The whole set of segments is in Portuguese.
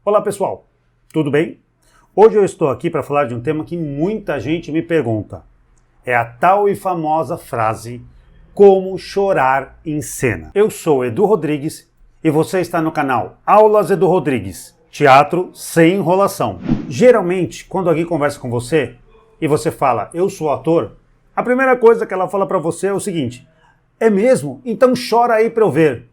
Olá pessoal, tudo bem? Hoje eu estou aqui para falar de um tema que muita gente me pergunta. É a tal e famosa frase, como chorar em cena. Eu sou Edu Rodrigues e você está no canal Aulas Edu Rodrigues, teatro sem enrolação. Geralmente, quando alguém conversa com você e você fala, eu sou ator, a primeira coisa que ela fala para você é o seguinte, é mesmo? Então chora aí para eu ver.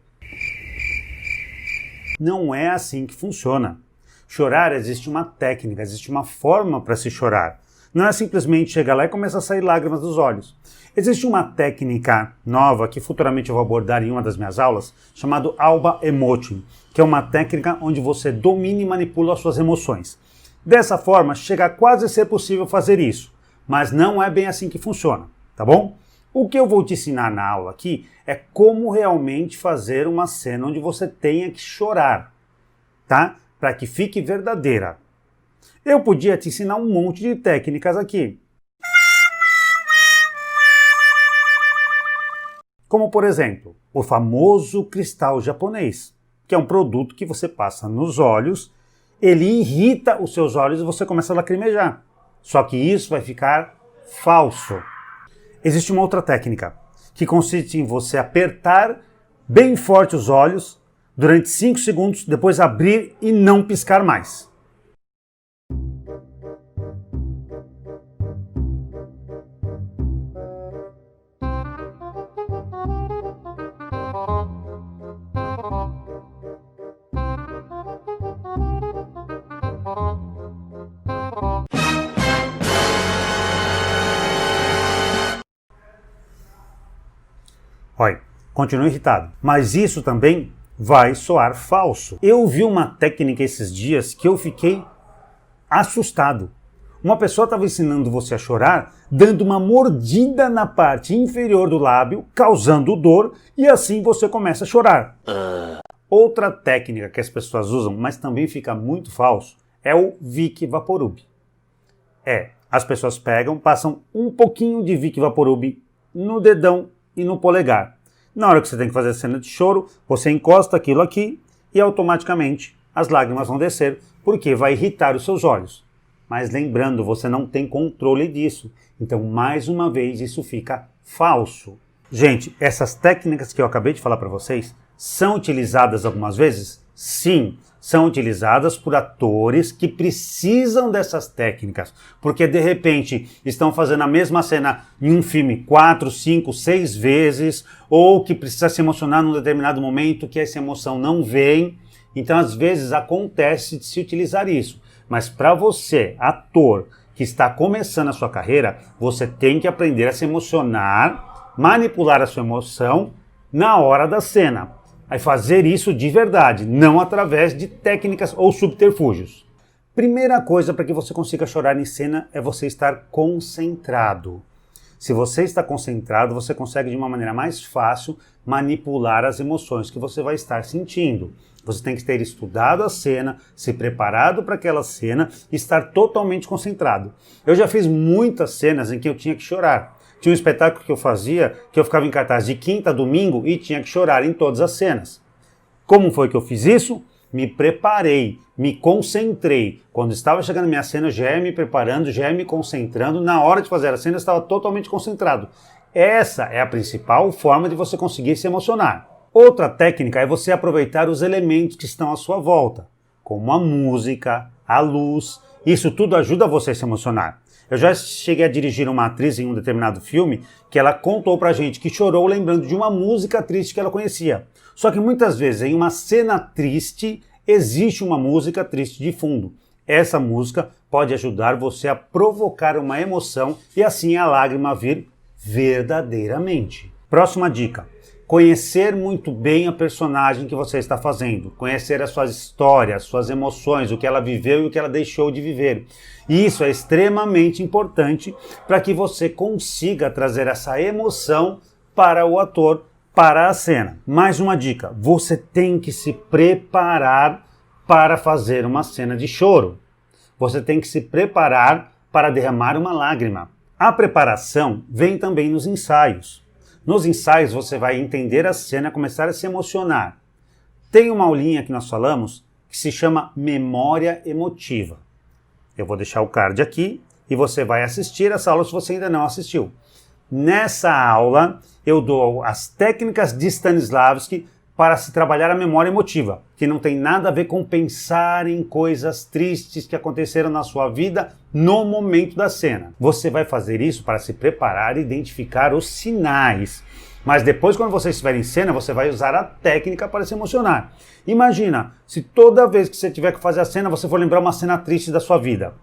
Não é assim que funciona. Chorar, existe uma técnica, existe uma forma para se chorar. Não é simplesmente chegar lá e começar a sair lágrimas dos olhos. Existe uma técnica nova que futuramente eu vou abordar em uma das minhas aulas, chamado Alba Emoting, que é uma técnica onde você domina e manipula as suas emoções. Dessa forma, chega a quase ser possível fazer isso, mas não é bem assim que funciona, tá bom? O que eu vou te ensinar na aula aqui é como realmente fazer uma cena onde você tenha que chorar, tá? Para que fique verdadeira. Eu podia te ensinar um monte de técnicas aqui. Como, por exemplo, o famoso cristal japonês, que é um produto que você passa nos olhos, ele irrita os seus olhos e você começa a lacrimejar. Só que isso vai ficar falso. Existe uma outra técnica, que consiste em você apertar bem forte os olhos durante 5 segundos, depois abrir e não piscar mais. Olha, continua irritado. Mas isso também vai soar falso. Eu vi uma técnica esses dias que eu fiquei assustado. Uma pessoa estava ensinando você a chorar, dando uma mordida na parte inferior do lábio, causando dor, e assim você começa a chorar. Outra técnica que as pessoas usam, mas também fica muito falso, é o Vicks Vaporub. As pessoas pegam, passam um pouquinho de Vicks Vaporub no dedão e no polegar. Na hora que você tem que fazer a cena de choro, você encosta aquilo aqui e automaticamente as lágrimas vão descer, porque vai irritar os seus olhos. Mas lembrando, você não tem controle disso. Então, mais uma vez, isso fica falso. Gente, essas técnicas que eu acabei de falar para vocês são utilizadas algumas vezes? Sim, são utilizadas por atores que precisam dessas técnicas, porque de repente estão fazendo a mesma cena em um filme 4, 5, 6 vezes, ou que precisa se emocionar num determinado momento que essa emoção não vem. Então às vezes acontece de se utilizar isso, mas para você, ator, que está começando a sua carreira, você tem que aprender a se emocionar, manipular a sua emoção na hora da cena. Aí fazer isso de verdade, não através de técnicas ou subterfúgios. Primeira coisa para que você consiga chorar em cena é você estar concentrado. Se você está concentrado, você consegue de uma maneira mais fácil manipular as emoções que você vai estar sentindo. Você tem que ter estudado a cena, se preparado para aquela cena e estar totalmente concentrado. Eu já fiz muitas cenas em que eu tinha que chorar. Tinha um espetáculo que eu fazia, que eu ficava em cartaz de quinta a domingo e tinha que chorar em todas as cenas. Como foi que eu fiz isso? Me preparei, me concentrei. Quando estava chegando a minha cena, eu já ia me preparando, já ia me concentrando. Na hora de fazer a cena, eu estava totalmente concentrado. Essa é a principal forma de você conseguir se emocionar. Outra técnica é você aproveitar os elementos que estão à sua volta, como a música, a luz. Isso tudo ajuda você a se emocionar. Eu já cheguei a dirigir uma atriz em um determinado filme que ela contou pra gente que chorou lembrando de uma música triste que ela conhecia. Só que muitas vezes em uma cena triste existe uma música triste de fundo. Essa música pode ajudar você a provocar uma emoção e assim a lágrima vir verdadeiramente. Próxima dica. Conhecer muito bem a personagem que você está fazendo, conhecer as suas histórias, suas emoções, o que ela viveu e o que ela deixou de viver. E isso é extremamente importante para que você consiga trazer essa emoção para o ator, para a cena. Mais uma dica, você tem que se preparar para fazer uma cena de choro. Você tem que se preparar para derramar uma lágrima. A preparação vem também nos ensaios. Nos ensaios você vai entender a cena, começar a se emocionar. Tem uma aulinha que nós falamos que se chama memória emotiva. Eu vou deixar o card aqui e você vai assistir essa aula se você ainda não assistiu. Nessa aula, eu dou as técnicas de Stanislavski para se trabalhar a memória emotiva, que não tem nada a ver com pensar em coisas tristes que aconteceram na sua vida no momento da cena. Você vai fazer isso para se preparar e identificar os sinais. Mas depois, quando você estiver em cena, você vai usar a técnica para se emocionar. Imagina, se toda vez que você tiver que fazer a cena, você for lembrar uma cena triste da sua vida.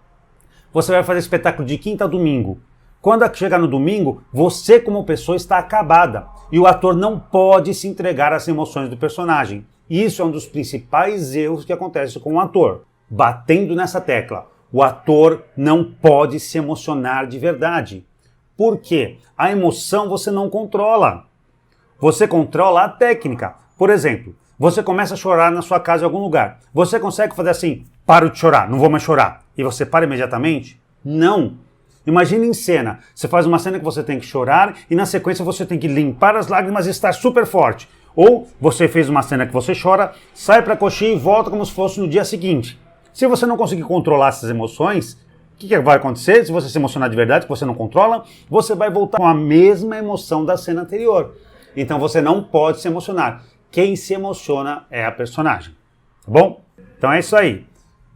Você vai fazer espetáculo de quinta a domingo. Quando chegar no domingo, você como pessoa está acabada e o ator não pode se entregar às emoções do personagem. Isso é um dos principais erros que acontece com o ator. Batendo nessa tecla, o ator não pode se emocionar de verdade. Por quê? A emoção você não controla. Você controla a técnica. Por exemplo, você começa a chorar na sua casa em algum lugar. Você consegue fazer assim, paro de chorar, não vou mais chorar. E você para imediatamente? Não. Imagina em cena, você faz uma cena que você tem que chorar e na sequência você tem que limpar as lágrimas e estar super forte. Ou você fez uma cena que você chora, sai para a coxinha e volta como se fosse no dia seguinte. Se você não conseguir controlar essas emoções, o que vai acontecer? Se você se emocionar de verdade, que você não controla, você vai voltar com a mesma emoção da cena anterior. Então você não pode se emocionar. Quem se emociona é a personagem. Tá bom? Então é isso aí.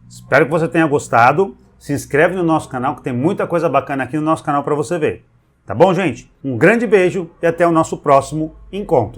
Espero que você tenha gostado. Se inscreve no nosso canal que tem muita coisa bacana aqui no nosso canal para você ver. Tá bom, gente? Um grande beijo e até o nosso próximo encontro.